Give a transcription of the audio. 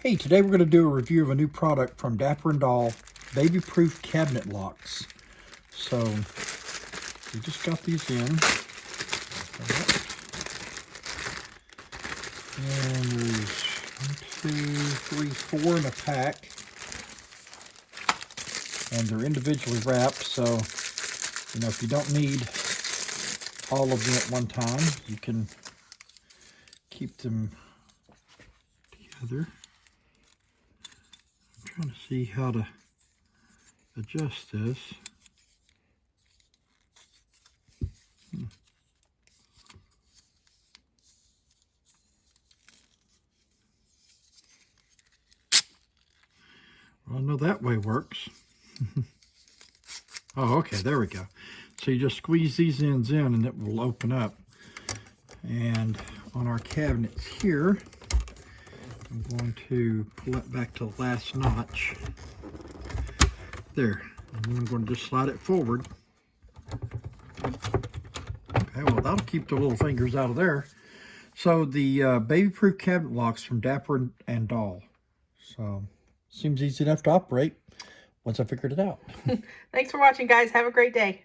Hey, today we're going to do a review of a new product from Dapper&Doll, baby-proof cabinet locks. So, we just got these in. And there's 1, 2, 3, 4 in a pack. And they're individually wrapped, so, you know, if you don't need all of them at one time, you can keep them together. I'm trying to see how to adjust this. Well, I know that way works. Oh, okay, there we go. So you just squeeze these ends in and it will open up. And on our cabinets here, I'm going to pull it back to the last notch. There. And then I'm going to just slide it forward. Okay, well, that'll keep the little fingers out of there. So the baby-proof cabinet locks from Dapper&Doll. So, seems easy enough to operate once I figured it out. Thanks for watching, guys. Have a great day.